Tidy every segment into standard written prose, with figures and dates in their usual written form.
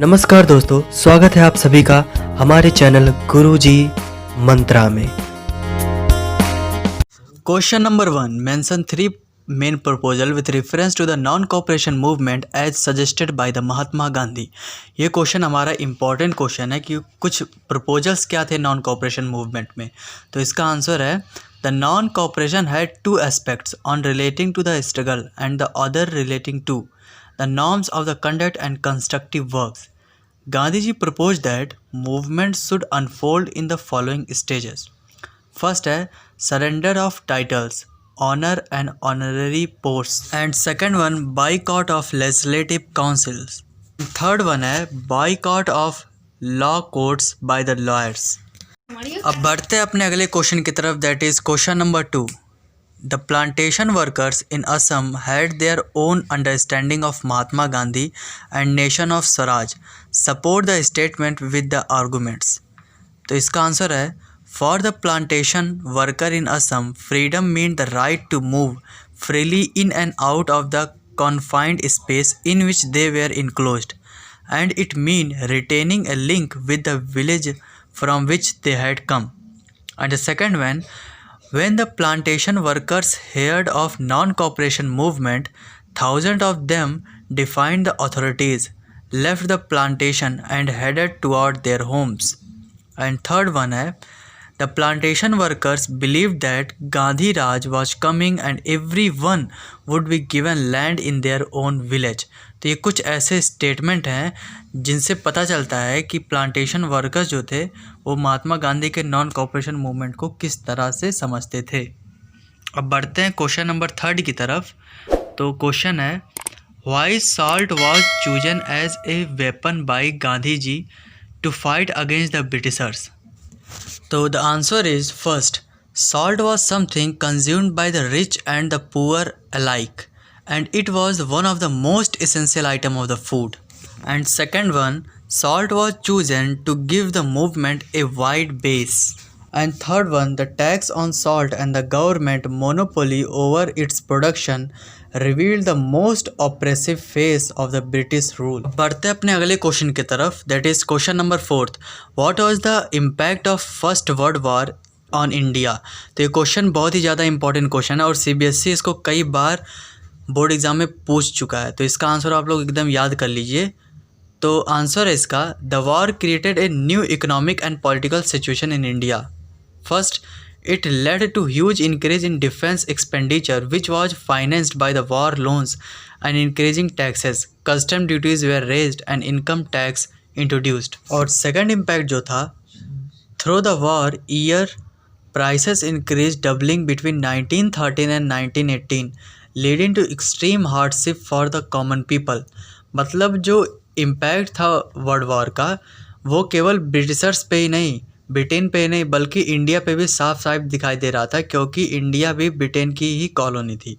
नमस्कार दोस्तों, स्वागत है आप सभी का हमारे चैनल गुरुजी मंत्रा में। Question number 1, mention 3 main proposal with reference to the non cooperation movement as suggested by the Mahatma Gandhi. ये क्वेश्चन हमारा इंपॉर्टेंट क्वेश्चन है कि कुछ प्रपोजल्स क्या थे नॉन कोऑपरेशन मूवमेंट में। तो इसका आंसर है the non cooperation had 2 aspects one relating to the struggle and the other relating to the norms of the conduct and constructive works. Gandhiji proposed that movements should unfold in the following stages. First है surrender of titles, honor and honorary posts, and second one boycott of legislative councils. Third one है boycott of law courts by the lawyers. अब बढ़ते हैं अपने अगले question की तरफ, that is question number 2. The plantation workers in Assam had their own understanding of Mahatma Gandhi and Nation of Swaraj. Support the statement with the arguments. तो इसका answer है For the plantation worker in Assam, freedom meant the right to move freely in and out of the confined space in which they were enclosed, and it meant retaining a link with the village from which they had come. And the second one, when the plantation workers heard of non-cooperation movement, thousands of them defied the authorities, left the plantation and headed toward their homes. And third one है, the plantation workers believed that Gandhi Raj was coming and everyone would be given land in their own village. तो ये कुछ ऐसे statement हैं जिनसे पता चलता है कि प्लांटेशन वर्कर्स जो थे वो महात्मा गांधी के नॉन कोऑपरेशन मूवमेंट को किस तरह से समझते थे। अब बढ़ते हैं क्वेश्चन नंबर 3 की तरफ। तो क्वेश्चन है why salt was chosen as a weapon by Gandhi ji to fight against the Britishers. तो the answer is first, salt was something consumed by the rich and the poor alike, and it was one of the most essential item of the food. And second one, salt was chosen to give the movement a wide base. And third one, the tax on salt and the government monopoly over its production revealed the most oppressive phase of the British rule. बढ़ते अपने अगले question की तरफ, that is question number 4. What was the impact of First World War on India. तो ये question बहुत ही ज़्यादा important question है और सीबीएसई इसको कई बार बोर्ड एग्जाम में पूछ चुका है। तो इसका आंसर आप लोग एकदम याद कर लीजिए। तो आंसर है इसका, the war created a new economic and political situation in India. First, it led to huge increase in defence expenditure which was financed by the war loans and increasing taxes, custom duties were raised and income tax introduced. और second impact जो था, through the war year prices increased, doubling between 1913 and 1918, leading to extreme hardship for the common people. मतलब जो impact था world war का वो केवल Britishers पे ही नहीं, ब्रिटेन पे ही नहीं, बल्कि इंडिया पे भी साफ साफ दिखाई दे रहा था, क्योंकि इंडिया भी ब्रिटेन की ही कॉलोनी थी।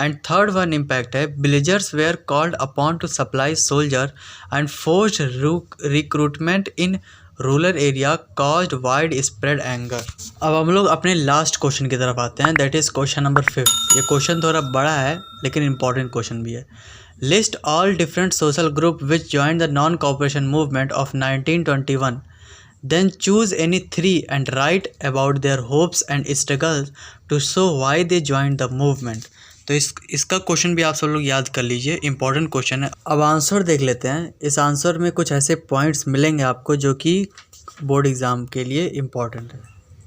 एंड थर्ड वन इम्पैक्ट है, villagers where called upon two supply soldier and forced recruitment in rural area caused wide spread anger. अब हम लोग अपने लास्ट क्वेश्चन की तरफ आते हैं, दैट इज़ क्वेश्चन नंबर 5। ये क्वेश्चन थोड़ा बड़ा है लेकिन इंपॉर्टेंट क्वेश्चन भी है। List all different social group which join the non cooperation movement of 1921, then choose any 3 and write about their hopes and struggles to show why they join the movement. तो इसका question भी आप सब लोग याद कर लीजिए, इंपॉर्टेंट क्वेश्चन है। अब आंसर देख लेते हैं। इस आंसर में कुछ ऐसे पॉइंट्स मिलेंगे आपको जो कि बोर्ड एग्जाम के लिए इम्पॉर्टेंट है।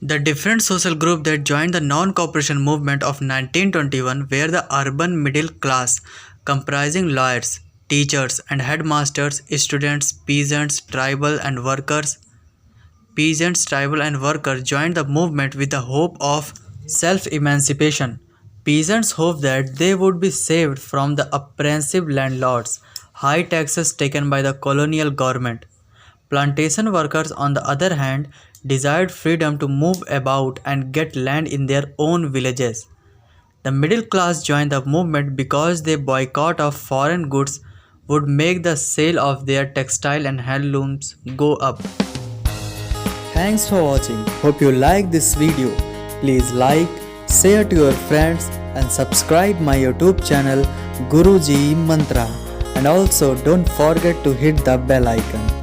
The different social group that join the non cooperation movement of 1921 were the urban middle class comprising lawyers, teachers and head masters, students, peasants, tribal and workers joined the movement with the hope of self-emancipation. Peasants hoped that they would be saved from the oppressive landlords, high taxes taken by the colonial government. Plantation workers, on the other hand, desired freedom to move about and get land in their own villages. The middle class joined the movement because their boycott of foreign goods would make the sale of their textile and handlooms go up. Thanks for watching. Hope you like this video. Please like, share to your friends and subscribe my YouTube channel Guruji Mantra. and also don't forget to hit the bell icon.